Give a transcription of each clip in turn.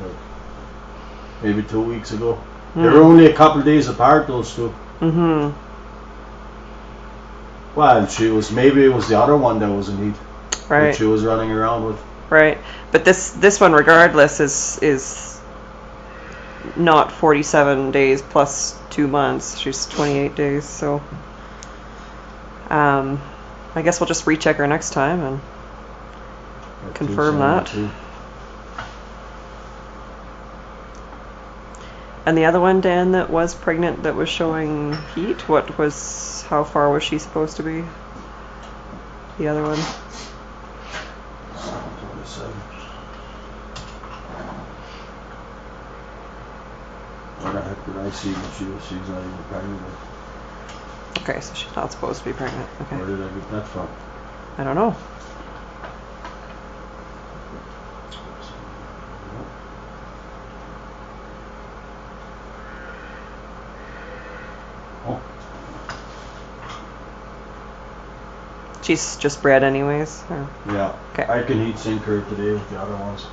like maybe 2 weeks ago. They were only a couple of days apart, those two. Well, maybe it was the other one that was in heat. Right. That she was running around with. Right. But this one, regardless, is not 47 days plus 2 months. She's 28 days. So I guess we'll just recheck her next time and confirm that. And the other one, Dan, that was pregnant, that was showing heat, how far was she supposed to be? The other one? 27. What the heck did I see when she's not even pregnant? Okay, so she's not supposed to be pregnant. Okay. Where did I get that from? I don't know. She's just bred anyways? Or? Yeah. Okay. I can heat sink her today with the other ones.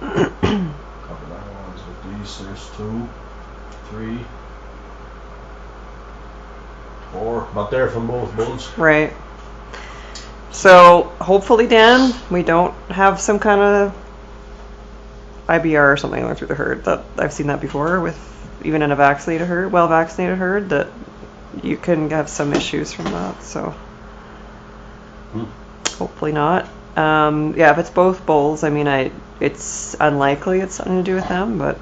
Couple other ones with these. There's 2, 3, 4. But they're from both bulls. Right. So hopefully, Dan, we don't have some kind of IBR or something going through the herd. That I've seen that before with even in a vaccinated herd, well-vaccinated herd, that you can have some issues from that. So hopefully not. Yeah, if it's both bulls, I mean, it's unlikely it's something to do with them, but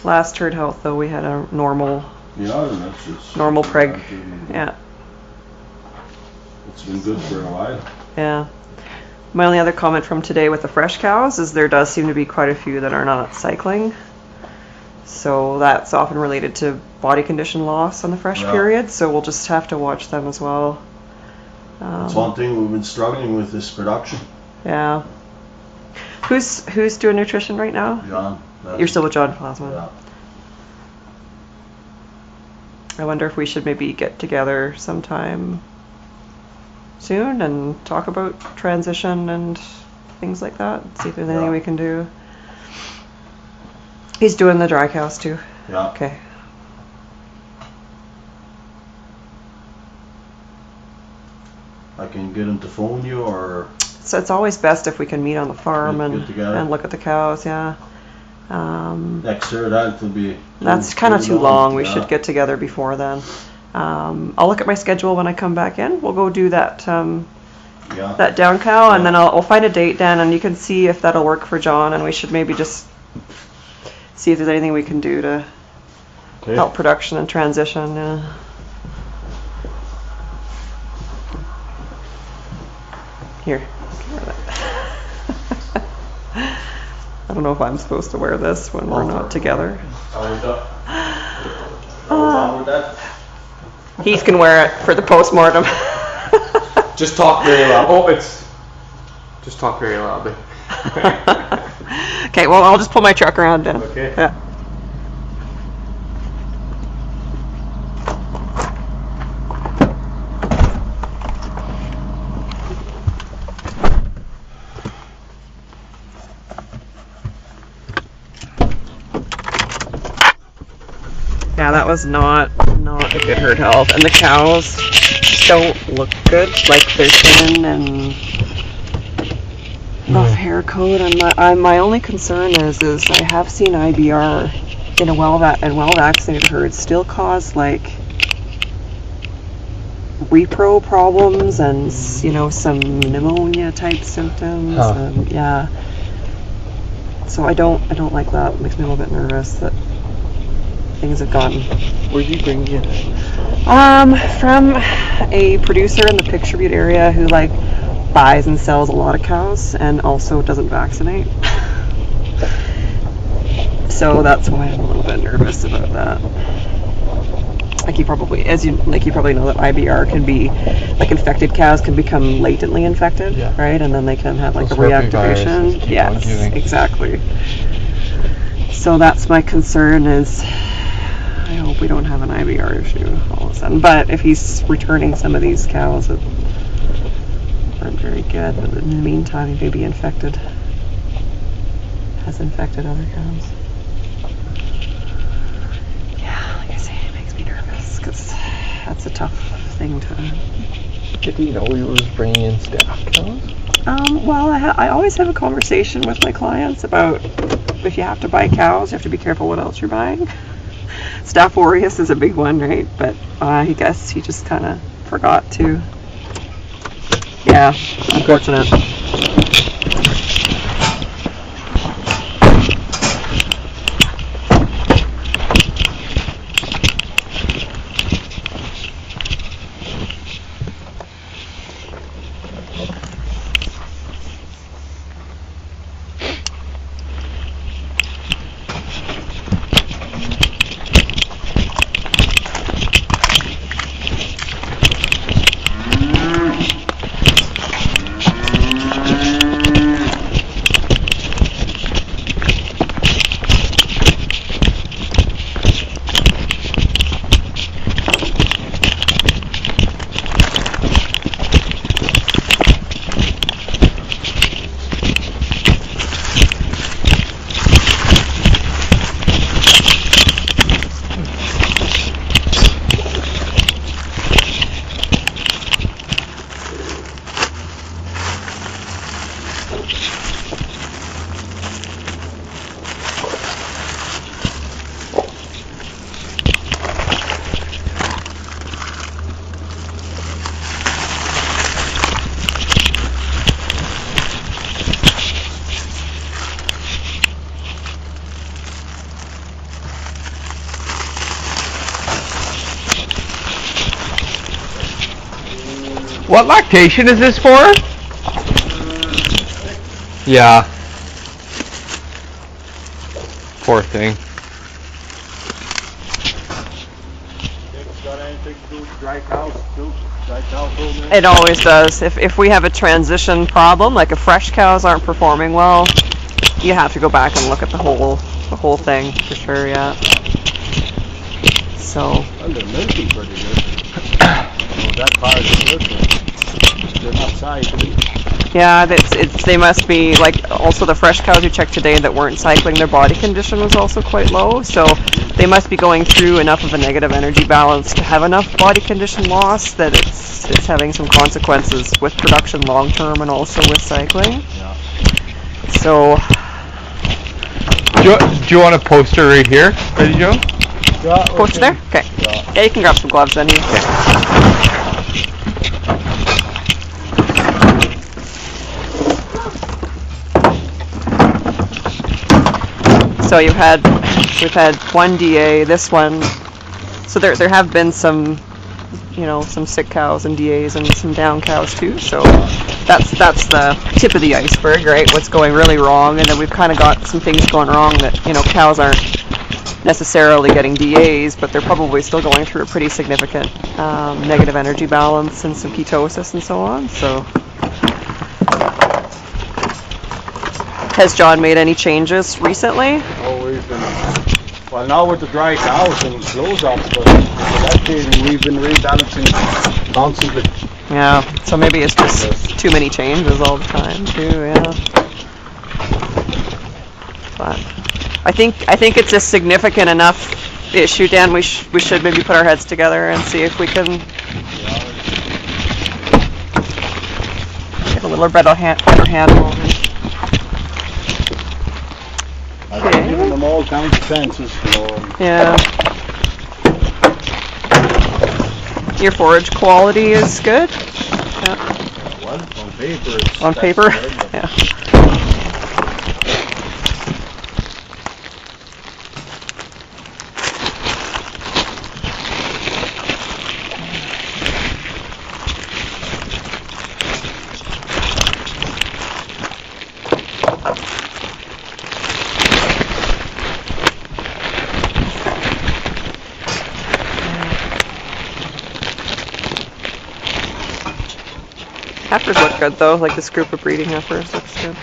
last herd health though, we had a normal preg. Yeah. It's been good for a while. Yeah. My only other comment from today with the fresh cows is there does seem to be quite a few that are not cycling. So that's often related to body condition loss on the fresh period. So we'll just have to watch them as well. That's one thing we've been struggling with is production. Yeah. Who's doing nutrition right now? John. You're still with John Plasma. Yeah. I wonder if we should maybe get together sometime soon and talk about transition and things like that. See if there's anything we can do. He's doing the dry cows too. Yeah. Okay. I can get him to phone you, or so it's always best if we can meet on the farm and look at the cows. Yeah. Next year that will be. That's kind of too long. We should get together before then. I'll look at my schedule when I come back in. We'll go do that that down cow, and then I'll find a date, Dan, and you can see if that'll work for John. And we should maybe just see if there's anything we can do to help production and transition. Here. I don't know if I'm supposed to wear this when we're not together. Heath can wear it for the post-mortem. Just talk very loud. Just talk very loudly. Okay, well, I'll just pull my truck around then. Okay. Yeah. Yeah, that was not a good herd health, and the cows don't look good. Like they're thin and rough hair coat. And my only concern is I have seen IBR in a well-vaccinated herd still cause like repro problems and some pneumonia type symptoms. And, yeah. So I don't like that. It makes me a little bit nervous that things have gone. Where do you bring it? From a producer in the Picture Butte area who buys and sells a lot of cows and also doesn't vaccinate. So that's why I'm a little bit nervous about that. You probably know that IBR can be infected cows can become latently infected, right? And then they can have a reactivation. Yes, exactly. So that's my concern is I hope we don't have an IBR issue all of a sudden. But if he's returning some of these cows that aren't very good, but in the meantime he may be infected. Has infected other cows. Yeah, like I say, it makes me nervous because that's a tough thing to. Did he know he was bringing in staff cows? Well, I always have a conversation with my clients about if you have to buy cows, you have to be careful what else you're buying. Staph aureus is a big one, right? But I guess he just kind of forgot to. Yeah, unfortunate. What lactation is this for? Yeah. Poor thing. Got anything to do with dry cows too? Dry cow program? It always does. If we have a transition problem, like if fresh cows aren't performing well, you have to go back and look at the whole thing for sure. Yeah. So. And they're milking pretty good. That part is good. They're not cycling. Yeah, they must be like also the fresh cows we checked today that weren't cycling. Their body condition was also quite low, so they must be going through enough of a negative energy balance to have enough body condition loss that it's having some consequences with production long term and also with cycling. Yeah. So. Do you want a poster right here, Ready, Joe? Yeah, Poster there? Okay. Yeah, you can grab some gloves then. So we've had one DA, this one. So there have been some, some sick cows and DAs and some down cows too. So that's the tip of the iceberg, right? What's going really wrong, and then we've kind of got some things going wrong that cows aren't necessarily getting DAs, but they're probably still going through a pretty significant negative energy balance and some ketosis and so on. So. Has John made any changes recently? Oh, well, now with the dry cows and slows up, but that feeding we've been rebalancing constantly. Yeah, so maybe it's just too many changes all the time too. Yeah, but I think it's a significant enough issue, Dan. We should maybe put our heads together and see if we can get a little better handle on it. I've been giving them all kinds of fences, Yeah. Your forage quality is good? Yeah. Well, on paper it's... On paper? Good, yeah. Heifers look good though, like this group of breeding heifers looks good.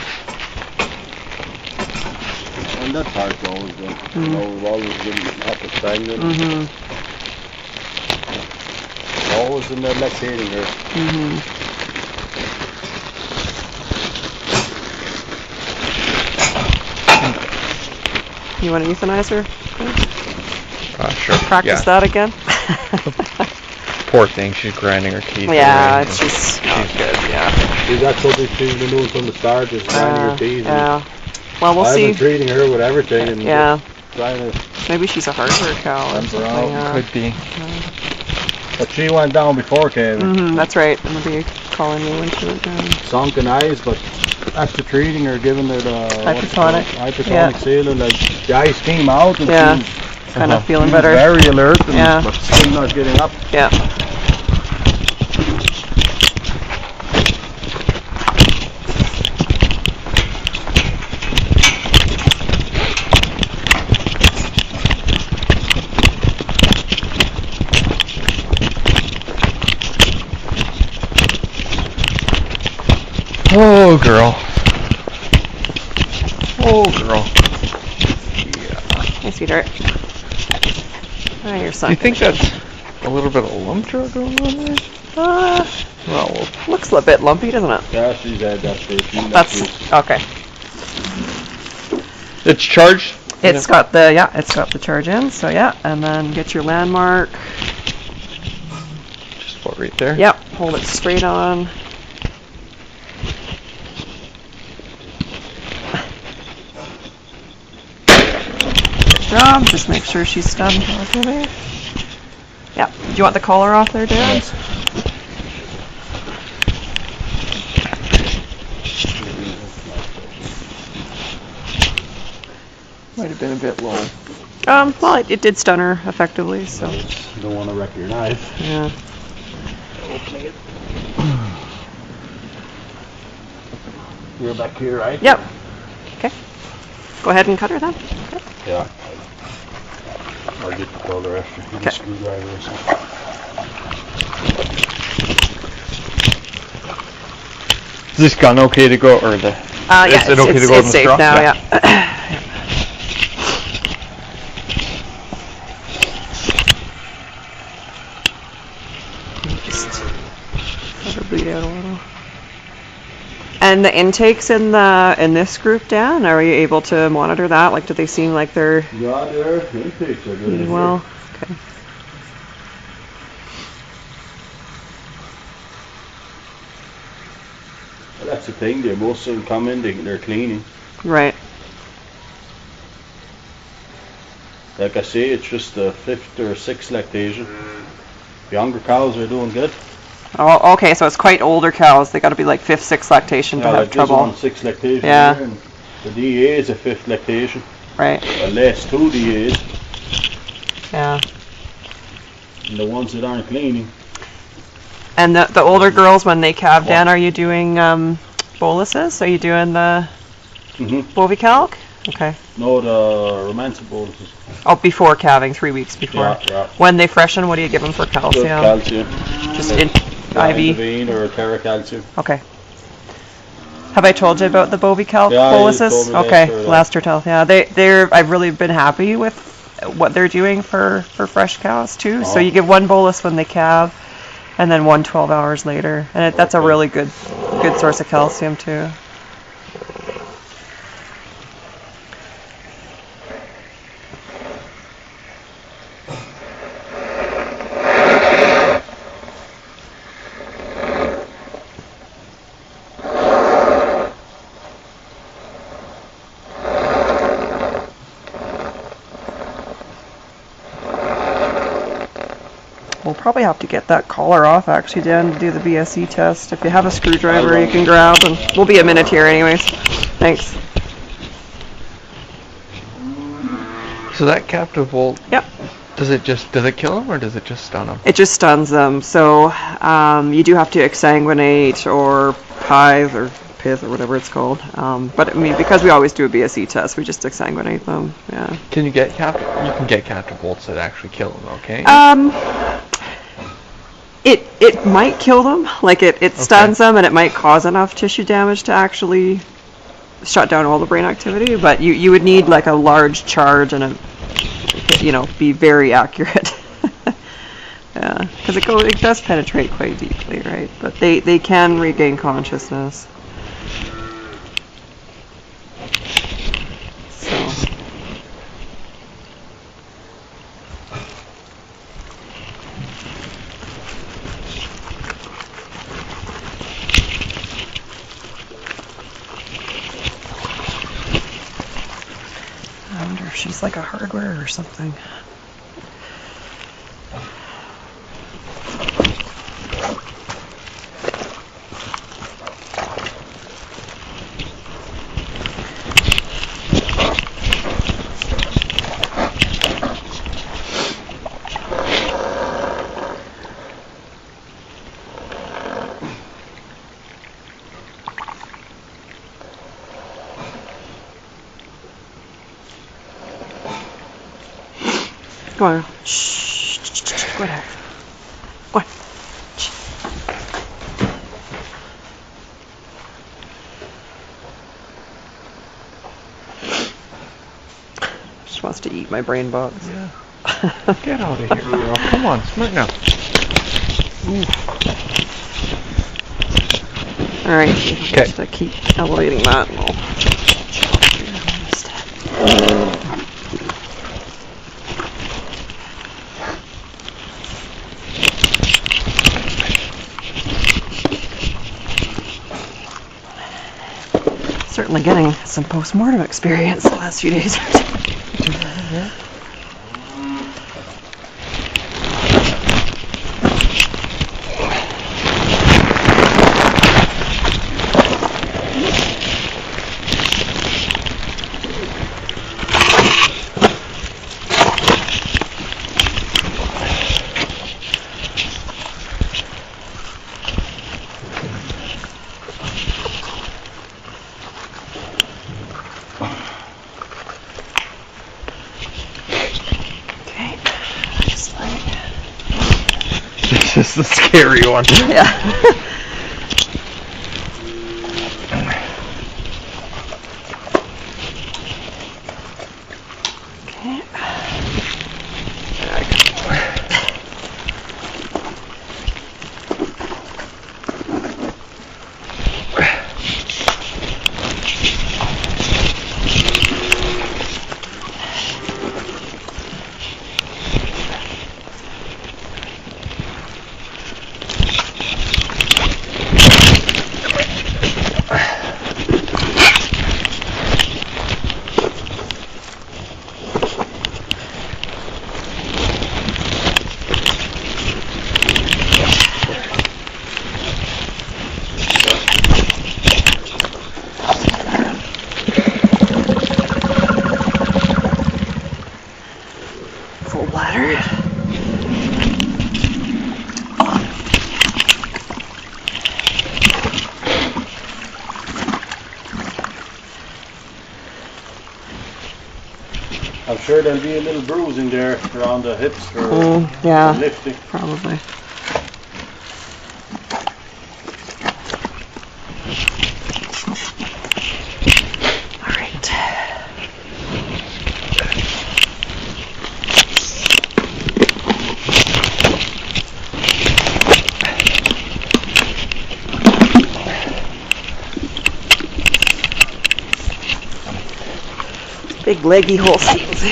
And that part's always good. You know, we've always been up and stagnant. Always in that lactating here. You want to euthanize her? Sure. Practice that again? Poor thing, she's grinding her teeth. Yeah, it's just not good, yeah. That's what she's been doing from the start, just grinding her teeth. Yeah. Well, we'll I've see. been treating her with everything and trying to... Maybe she's a hardware cow or something. Could be. But she went down before Kevin. That's right. I'm going to be calling you into it. Sunken eyes, but after treating her, giving her the... Hypertonic sealing, like the eyes came out and she was kind of feeling better. Very alert, and, but still not getting up. Yeah. Oh, girl. Oh, girl. Hey, sweetheart. Oh, your son. Do you think that's a little bit of lump drug going on there? Well, looks a bit lumpy, doesn't it? Yeah, she's had that stage. That's okay. It's charged? It's got the it's got the charge in, so yeah, and then get your landmark. Just put right there? Yep, hold it straight on. Job. Just make sure she's stunned properly. Yeah. Do you want the collar off there, Dad? Yes. Might have been a bit low. Well, it did stun her effectively, so. You don't want to wreck your knife. Yeah. You're back here, right? Yep. Okay. Go ahead and cut her then. Okay. Yeah. I'll get the collar after. Get the screwdriver or something. Is this gun okay to go, or the? Yeah, is it okay to go in the safe straw? now. Yeah. Just let her bleed out a little. And the intakes in this group, Dan, are you able to monitor that? Like, do they seem like they're? Yeah, their intakes are good. Well, okay. Well, that's the thing. They most of them come in. They're cleaning. Right. Like I say, it's just the 5th or 6th lactation. Younger cows are doing good. Oh, okay. So it's quite older cows. They got to be like 5th, 6th lactation to have like trouble. This one 6th lactation. Yeah. Here, and the DA is a 5th lactation. Right. Unless 2 DAs. Yeah. And the ones that aren't cleaning. And the older girls, when they calve, Dan, are you doing boluses? Are you doing the Bovicalc? Okay. No, the romantic boluses. Oh, before calving, 3 weeks before. Yeah. When they freshen, what do you give them for calcium? Good calcium. Just in IV? Vein or terracalcium. Okay. Have I told you about the Bovicalc Yeah, boluses? you told me Okay, last Lastertel. Yeah, I've really been happy with what they're doing for fresh cows too. So you give one bolus when they calve, and then 12 hours later, and that's a really good source of calcium too. We'll probably have to get that collar off actually, Dan, to do the BSE test. If you have a screwdriver you can grab, and we'll be a minute here anyways. Thanks. So that captive bolt. Yep. Does it kill them or does it just stun them? It just stuns them. So you do have to exsanguinate or pith or whatever it's called. But I mean, because we always do a BSE test, we just exsanguinate them. Yeah. Can you get captive? You can get captive bolts that actually kill them, okay? It might kill them. Like it stuns them, and it might cause enough tissue damage to actually shut down all the brain activity, but you would need like a large charge and be very accurate. Yeah, because it does penetrate quite deeply, right? But they can regain consciousness. So. I wonder if she's like a hardware or something. Go on. Shh. Go ahead. Go on. Shh. She wants to eat my brain box. Yeah. Get out of here, girl. Come on, smart now. Alright, just to keep elevating that. And certainly getting some post-mortem experience the last few days. This is the scary one. Yeah. Okay. Full bladder. I'm sure there'll be a little bruising there around the hips for Yeah, lifting. probably. All right. Big leggy hole seams.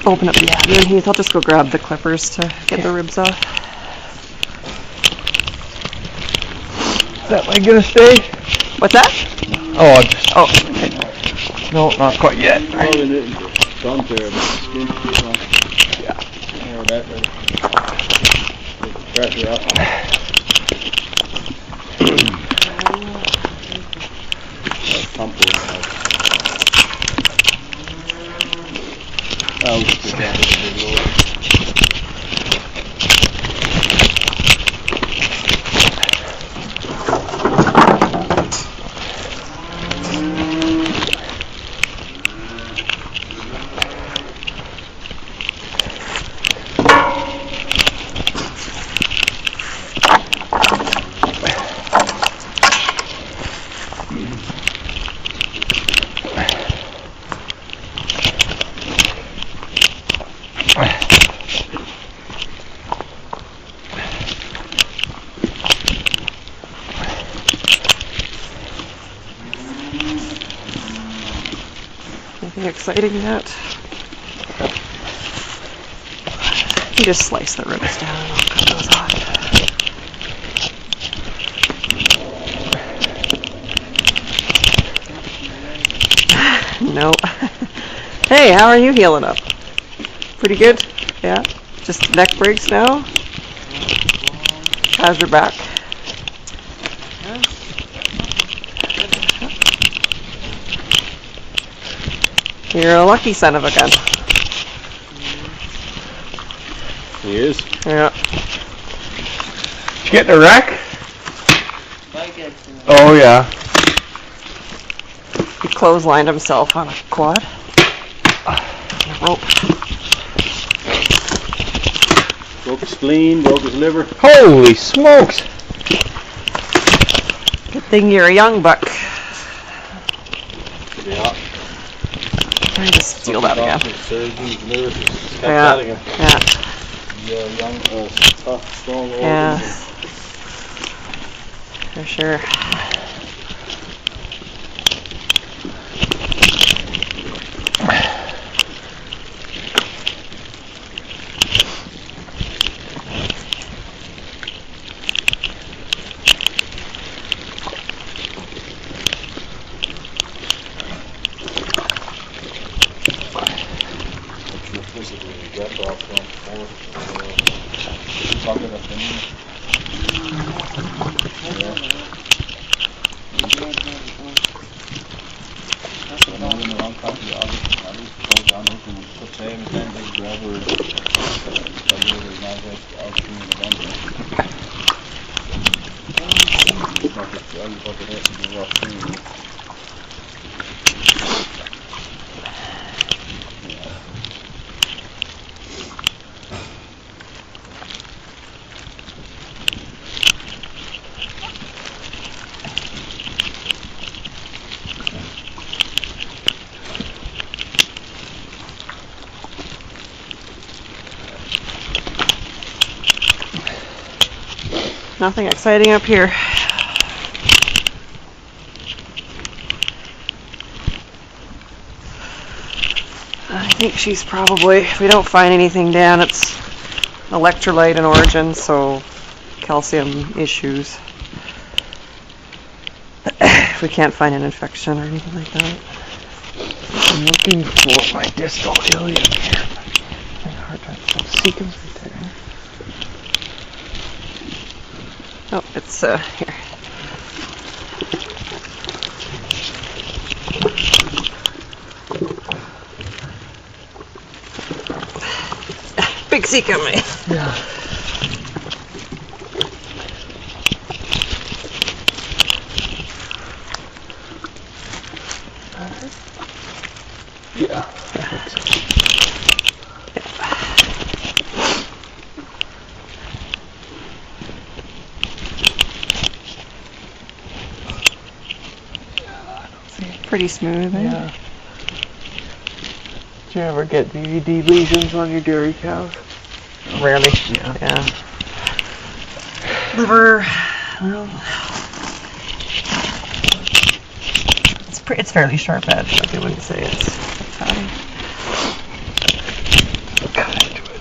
Open up the abdomen, Heath. I'll just go grab the clippers to get the ribs off. Is that leg gonna stay? What's that? Oh, Okay. no, not quite yet. Probably the front there, but the skin is on. Yeah. More of that way. Take the pressure off. Comfort. I'll just put that in the lower. Anything exciting yet? You just slice the ribs down and I'll cut those off. No. Hey, how are you healing up? Pretty good? Yeah? Just neck breaks now? How's your back? You're a lucky son of a gun. He is. Yeah. Did you get in a wreck? Oh yeah. He clotheslined himself on a quad. A rope. Broke his spleen, broke his liver. Holy smokes! Good thing you're a young buck. Yeah. Trying to steal that again. Surgeons, nurses, kept Yeah. telling him. Yeah. Yeah, young, tough, strong organs. Yeah. For sure. Nothing exciting up here. I think she's probably, if we don't find anything down, it's electrolyte in origin, so calcium issues. If we can't find an infection or anything like that. I'm looking for my distal ilium here. I have a hard time sequence right there. Oh, it's here. Big cecum. Yeah. Yeah. Pretty smooth, eh? Yeah. Do you ever get BBB lesions on your dairy cows? Rarely. Yeah. Liver. Well, it's fairly sharp edged. Like I wouldn't say it's fatty. Cut into it.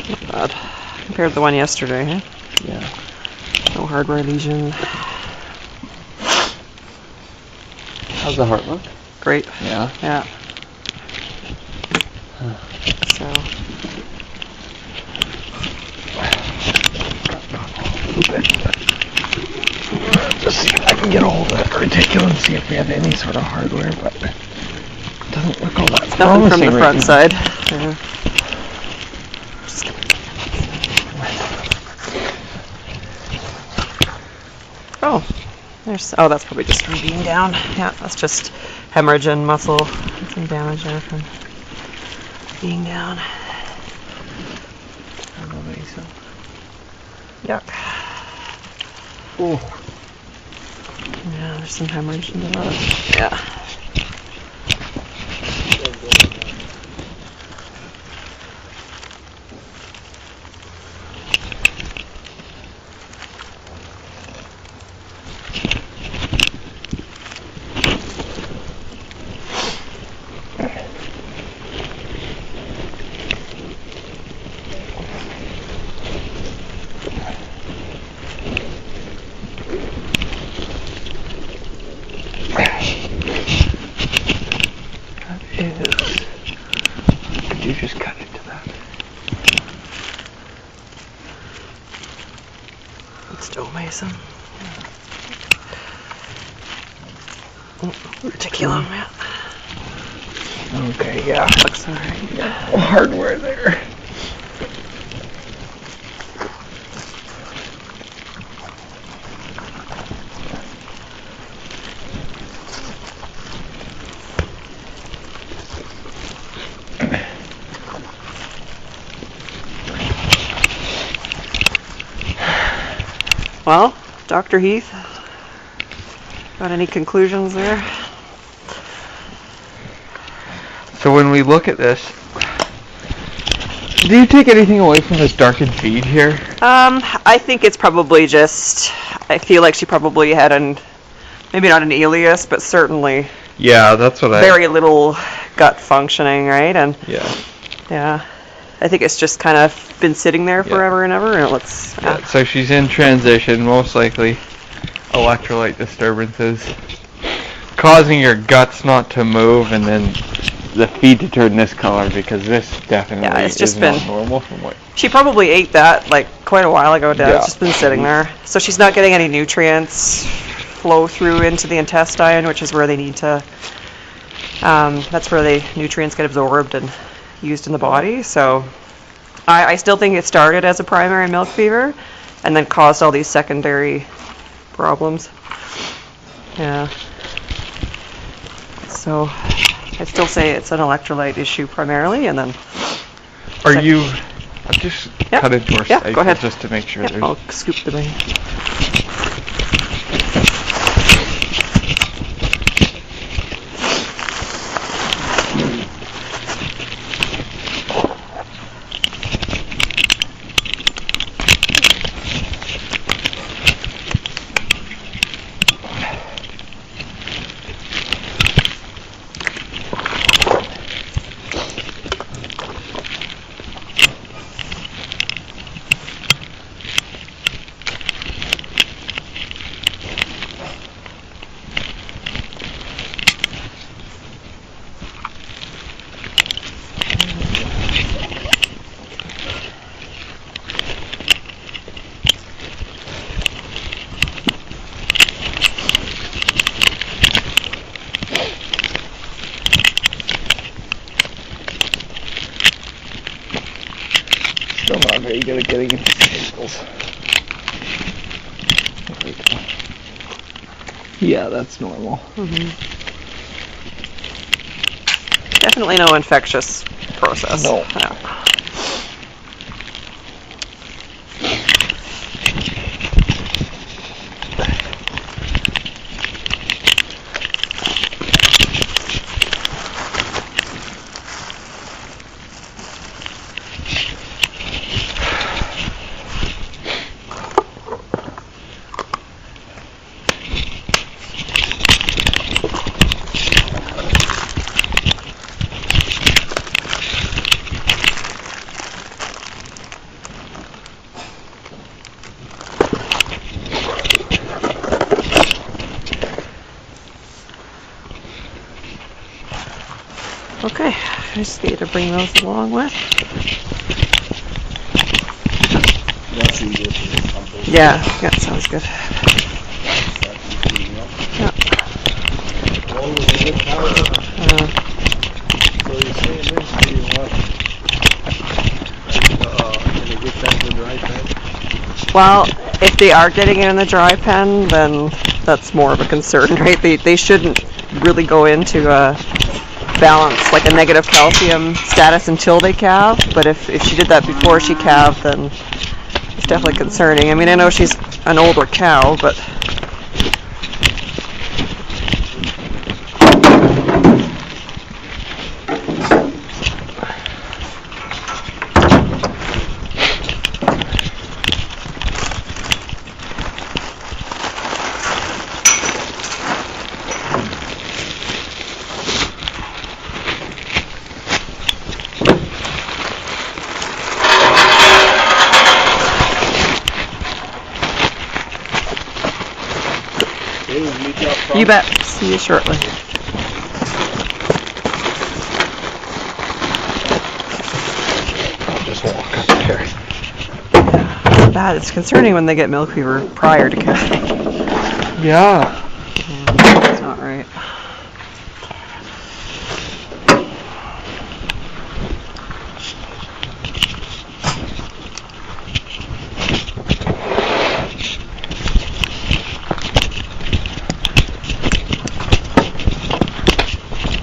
Not bad. Compared to the one yesterday, huh? Yeah. No hardware lesion. How's the heart look? Great. Yeah. Yeah. So. Just see if I can get a hold of that reticulum, see if we have any sort of hardware, but it doesn't look all that Nothing from the promising front right side. Yeah. Oh, that's probably just from being down. Yeah, that's just hemorrhage and muscle. Some damage there from being down. Yuck. Oh. Yeah, there's some hemorrhage in the mouth. Yeah. Could you just cut into that? Stonemason. Reticulum, yeah. Okay, yeah. Looks alright. Yeah, hardware there. Well, Dr. Heath, got any conclusions there? So when we look at this, do you take anything away from this darkened feed here? I think it's probably just, I feel like she probably had maybe not an ileus, but certainly Yeah, that's what very little gut functioning, right? And Yeah. I think it's just kind of been sitting there forever and ever, and it looks... Yeah, so she's in transition, most likely electrolyte disturbances, causing your guts not to move, and then the feed to turn this color, because this definitely it's just is been not normal from what... She probably ate that like quite a while ago, Dad. Yeah. It's just been sitting there. So she's not getting any nutrients flow through into the intestine, which is where they need to... that's where the nutrients get absorbed and used in the body. So I still think it started as a primary milk fever and then caused all these secondary problems. Yeah. So I still say it's an electrolyte issue primarily, and then... Are you... I'll just cut into her cycle go ahead. just to make sure there's... I'll scoop the vein. Still not very good at getting into cycles. Yeah, that's normal. Definitely no infectious process. No. Yeah. Okay, I just need to bring those along with. That's easier. Yeah, sounds good. Yeah. So you're saying this, do you want can they get that in the dry pen? Well, if they are getting it in the dry pen, then that's more of a concern, right? They shouldn't really go into a balance, like a negative calcium status until they calve, but if she did that before she calved, then it's definitely concerning. I mean, I know she's an older cow, but you bet. See you shortly. Just walk up there. Bad. It's concerning when they get milk fever prior to calving. Yeah. It's not right.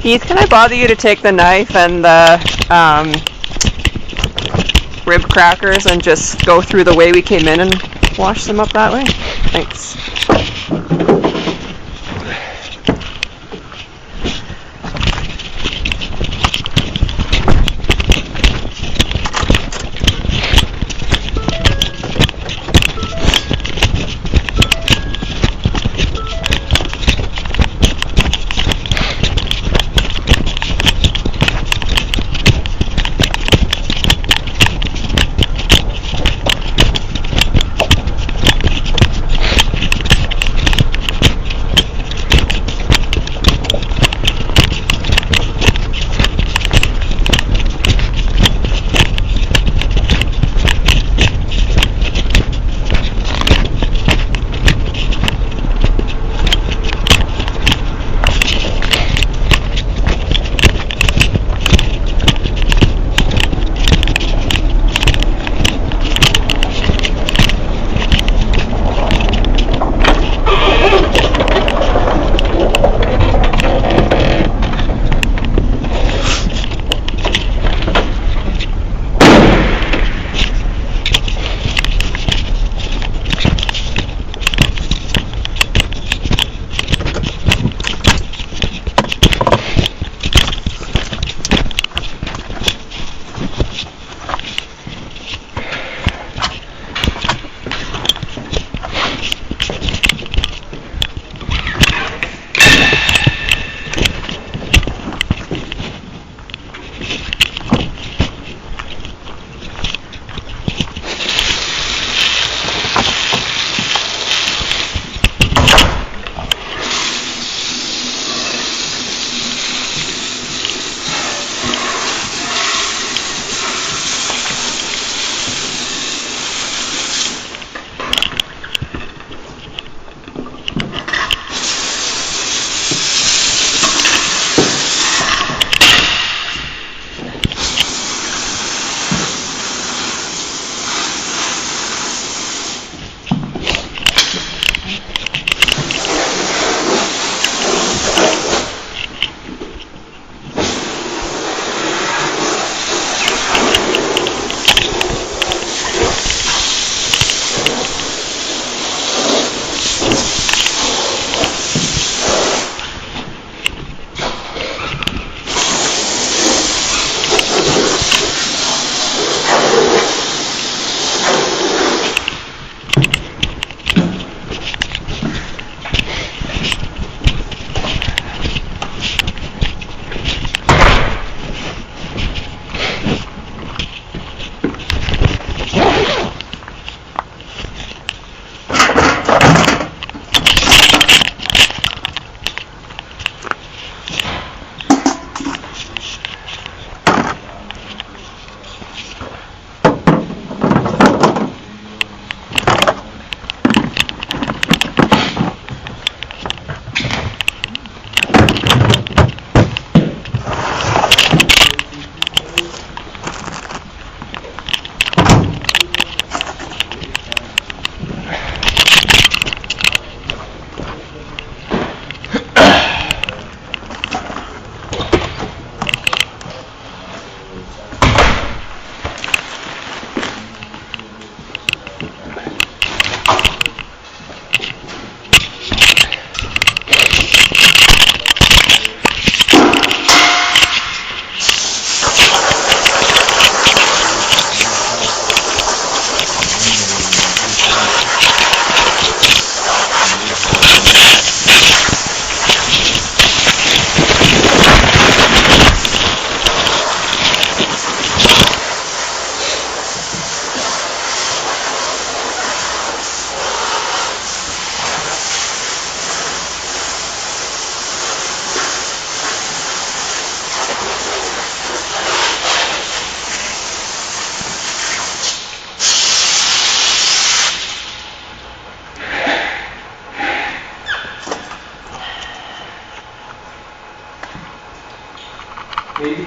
Keith, can I bother you to take the knife and the rib crackers and just go through the way we came in and wash them up that way? Thanks.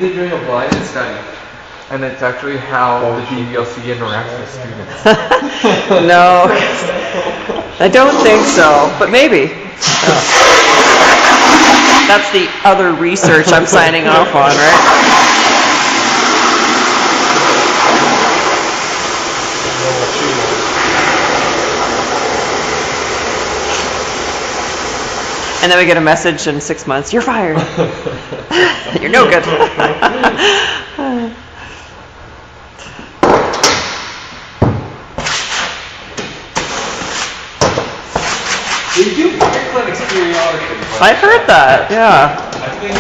they're doing a blinded study, and it's actually how the BBLC interacts with students. No, I don't think so, but maybe. That's the other research I'm signing off on, right? And then we get a message in 6 months, you're fired. You're no good. We do fire clinics periodically. I've heard that, yeah. I think.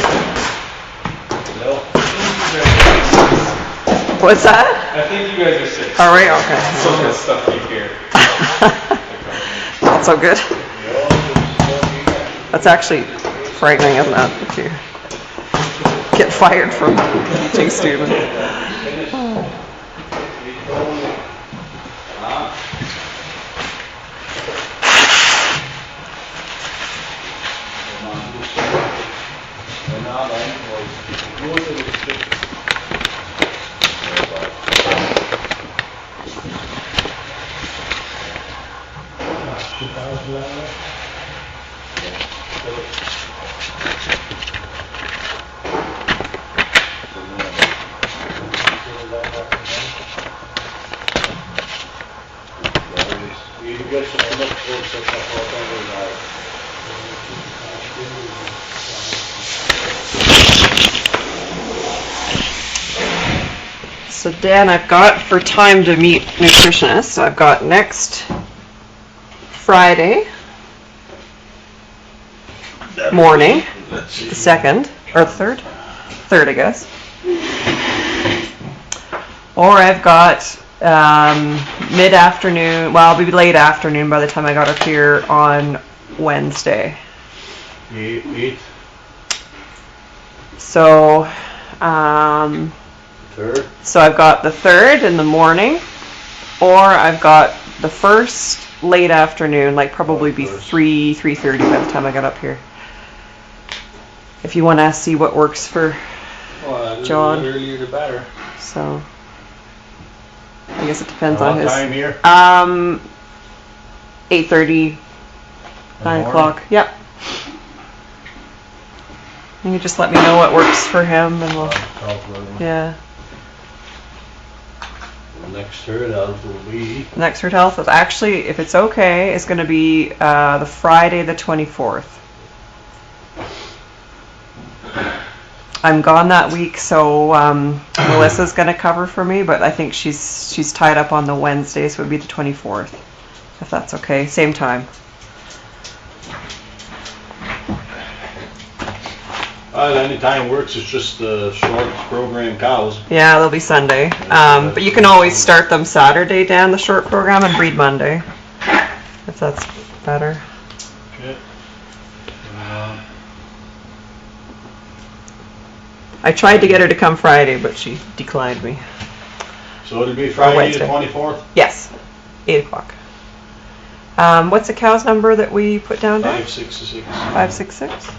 No. What's that? I think you guys are sick. All right, okay. Some of the stuff you hear. Not so good. That's actually frightening, isn't it? If you get fired from teaching students. So Dan, I've got for time to meet nutritionists, I've got next Friday morning, the 2nd, or the 3rd? 3rd, I guess. Or I've got mid-afternoon, well, it'll be late afternoon by the time I got up here on Wednesday. Eight. So, Third. so I've got the 3rd in the morning, or I've got the 1st late afternoon, like probably be 3:30 by the time I got up here. If you want to see what works for John. The earlier the better. So, I guess it depends on What his. time here? 8:30, 9 o'clock. Yep. You can just let me know what works for him, and we'll. Yeah. Next third out will be. Next Third Health is actually, if it's okay, is going to be the Friday the 24th. I'm gone that week, so Melissa's going to cover for me, but I think she's tied up on the Wednesday, so it would be the 24th, if that's okay. Same time. Any time works. It's just the short program cows. Yeah, they'll be Sunday. But you can always start them Saturday, Dan, the short program, and breed Monday, if that's better. Okay. I tried to get her to come Friday, but she declined me. So it'll be Friday the Wednesday. 24th? Yes, 8 o'clock. What's the cow's number that we put down there? 566. 566.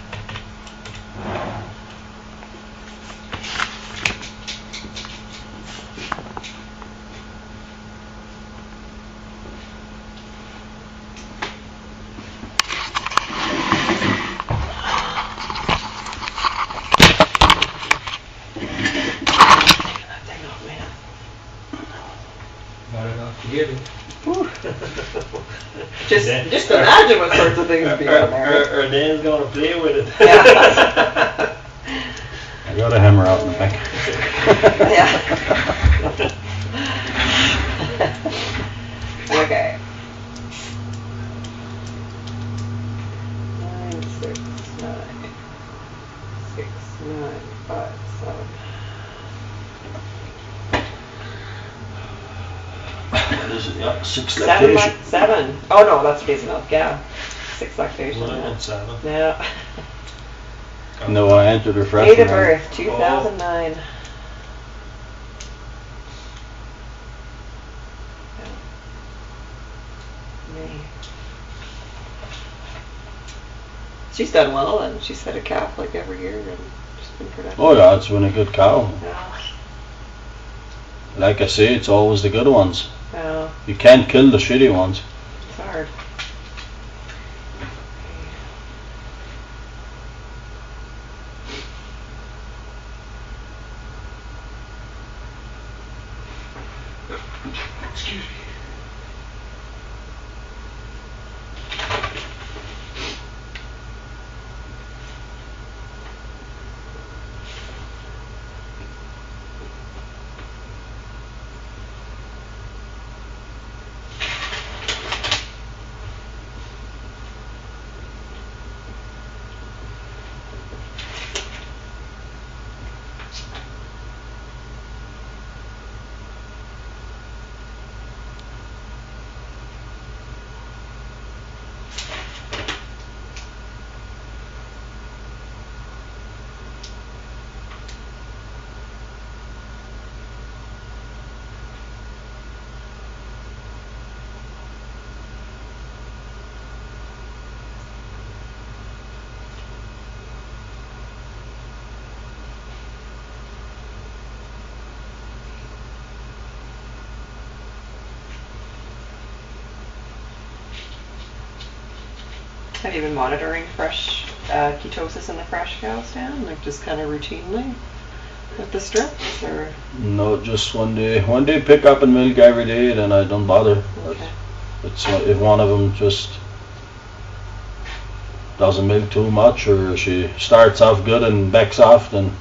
Just imagine what sorts of things being on there. Or Dan's gonna play with it. Yeah. I got a hammer out in the back. Yeah. Okay. 9, 6, 9, 6, 9, 5, 7. This is, yeah, 6 7 lactation. 7. Oh no, that's days enough. Yeah. 6 lactation. Yeah. 7. Yeah. No, I entered her fresh. Date of birth, 2009. May. She's done well, and she's had a calf like every year, and just Oh yeah, it's been a good cow. Yeah. Like I say, it's always the good ones. Yeah. You can't kill the shitty ones. It's hard. Excuse me. Have you been monitoring fresh ketosis in the fresh cows, Dan? Like just kind of routinely with the strips, or? No, just one day pick up and milk every day, then I don't bother. Okay. It's if one of them just doesn't milk too much, or she starts off good and backs off, then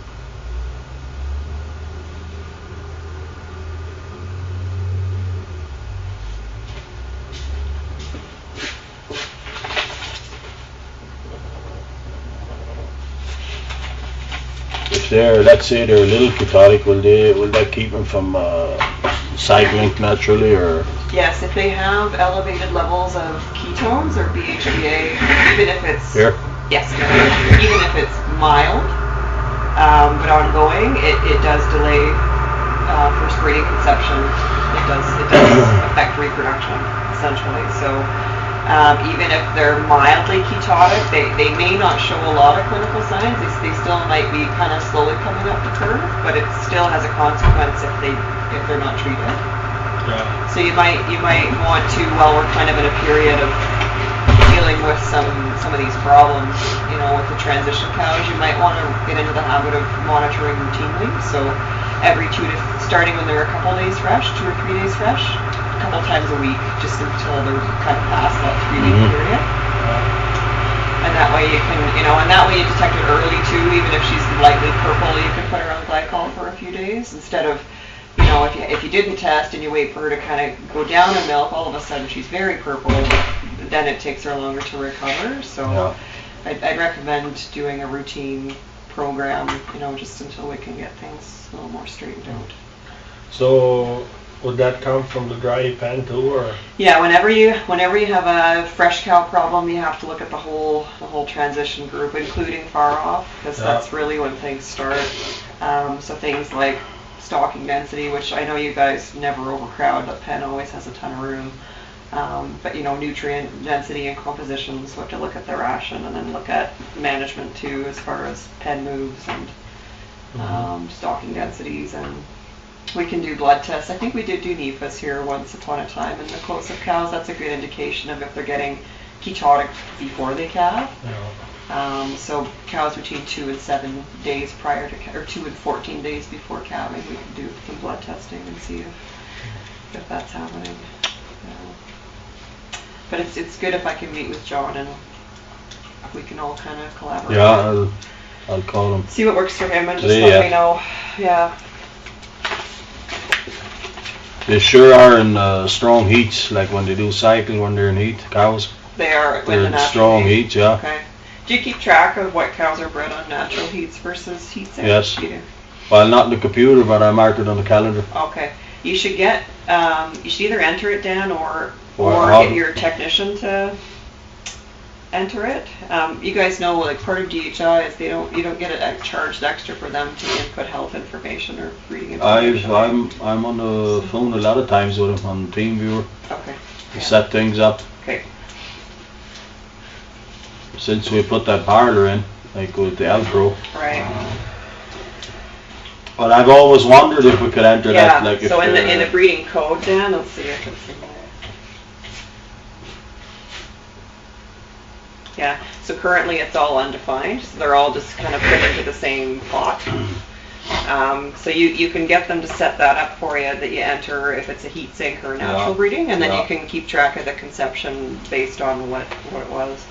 if they're, let's say they're a little ketotic, will that keep them from cycling naturally, or? Yes, if they have elevated levels of ketones or BHDA, even if it's Here? yes, even if it's mild but ongoing, it does delay first breeding conception. It does affect reproduction essentially. So even if they're mildly ketotic, they may not show a lot of clinical signs. They still might be kind of slowly coming up the curve, but it still has a consequence if they're not treated. Yeah. So you might want to, while we're kind of in a period of dealing with some of these problems, with the transition cows, you might want to get into the habit of monitoring routinely. So starting when they're a couple days fresh, 2 or 3 days fresh, a couple times a week, just until they're kind of past that 3-week period. And that way you can, and that way you detect it early too. Even if she's lightly purple, you can put her on glycol for a few days instead of, if you didn't test and you wait for her to kind of go down in milk, all of a sudden she's very purple, then it takes her longer to recover. So I'd recommend doing a routine program, just until we can get things a little more straightened out. So would that come from the dry pen too, or? Yeah, whenever you have a fresh cow problem, you have to look at the whole transition group, including far off, because that's really when things start. So things like stocking density, which I know you guys never overcrowd, but pen always has a ton of room. But nutrient density and composition, so we have to look at the ration and then look at management too, as far as pen moves and stocking densities, and we can do blood tests. I think we did do NEPAs here once upon a time in the close-up cows. That's a good indication of if they're getting ketotic before they calve. So cows between 2 and 7 days prior to, or 2 and 14 days before calving, we can do some blood testing and see if that's happening. But it's good if I can meet with John and we can all kind of collaborate. Yeah, I'll call him. See what works for him and just let me know. Yeah. They sure are in strong heats, like when they do cycle, when they're in heat, cows. They are. They're in strong heat, yeah. Okay. Do you keep track of what cows are bred on natural heats versus heat sets? Yes. You do? Well, not in the computer, but I mark it on the calendar. Okay. You should get, you should either enter it, Dan, or get your technician to enter it. You guys know, like, part of DHI is you don't get it charged extra for them to input health information or breeding information. I'm on the phone a lot of times with them on TeamViewer. Okay. To set things up. Okay. Since we put that parlor in, like with the Alpro. Right. But I've always wondered if we could enter Yeah, that. Like so if in the breeding code, Dan, let's see, I can see that. Yeah, so currently it's all undefined, so they're all just kind of put into the same pot. So you can get them to set that up for you, that you enter if it's a heat sink or natural breeding, and then you can keep track of the conception based on what it was.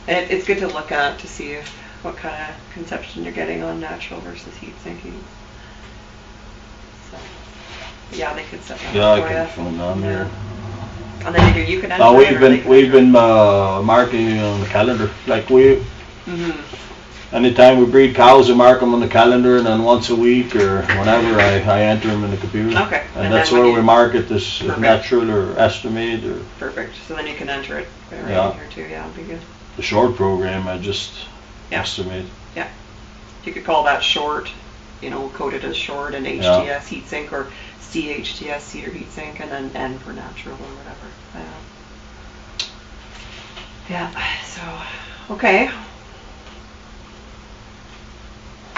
And it's good to look at to see what kind of conception you're getting on natural versus heat sinking. So, yeah, they could set that up for you. Yeah, I can phone down there. And then you can enter. No, we've been marking on the calendar. Like anytime we breed cows, we mark them on the calendar, and then once a week or whenever I enter them in the computer. Okay. And that's where we mark it as natural or estimate or. Perfect. So then you can enter it right in here too. Yeah, it'd be good. The short program, I just estimate. Yeah. You could call that short, code it as short and HTS heat sink or CHTS cedar heat sink, and then N for natural or whatever. Yeah. So, okay.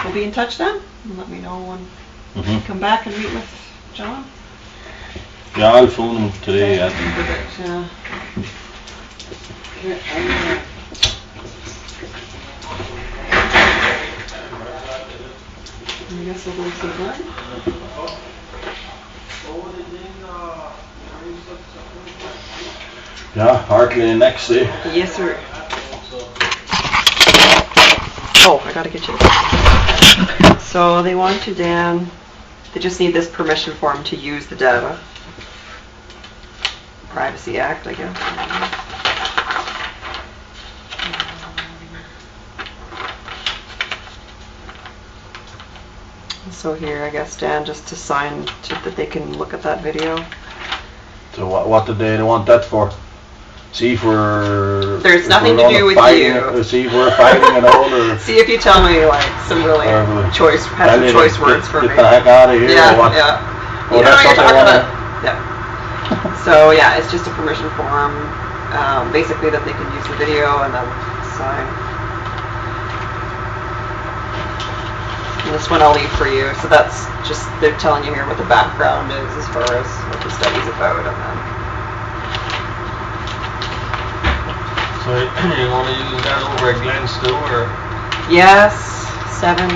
We'll be in touch then. And let me know when you come back and meet with John. Yeah, I'll phone him today. Perfect. Yeah. I guess we'll go to Glenn. Yeah, Hartley next day. Yes, sir. Oh, I gotta get you. So they want to, Dan, they just need this permission form to use the data. Privacy Act, I guess. So here, I guess, Dan, just to sign that they can look at that video. So what did they want that for? See if we're... There's nothing to do with you. See if we're fighting at all, or... See if you tell me, like, some really choice words for me. Get the heck out of here, or what? Yeah. Oh, that's what they want. Yeah. So, yeah, it's just a permission form, basically that they can use the video and then sign. And this one I'll leave for you. So that's just, they're telling you here what the background is as far as what the study's about, and then... So you want to use that over at Glenn's too, or? Yes, seven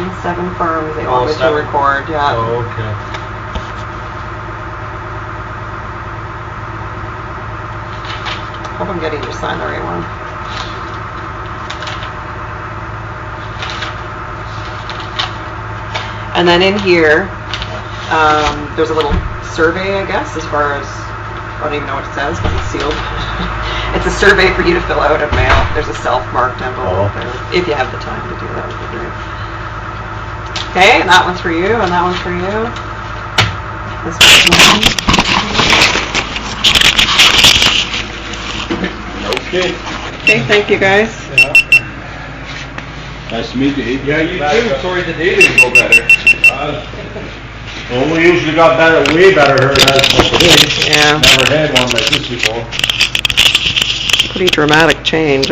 firms they want me to record, yeah. Oh, okay. Hope I'm getting you to sign the right one. And then in here, there's a little survey, I guess, as far as, I don't even know what it says because it's sealed. It's a survey for you to fill out and mail. There's a self-marked envelope there. If you have the time to do that, would be great. Okay, and that one's for you, and that one's for you. This one's mine. Okay. Okay, thank you guys. Yeah. Nice to meet you. Yeah, you too. Sorry the day didn't go better. Well, we usually got better, way better herd as today. Yeah. Never had one like this before. Pretty dramatic change.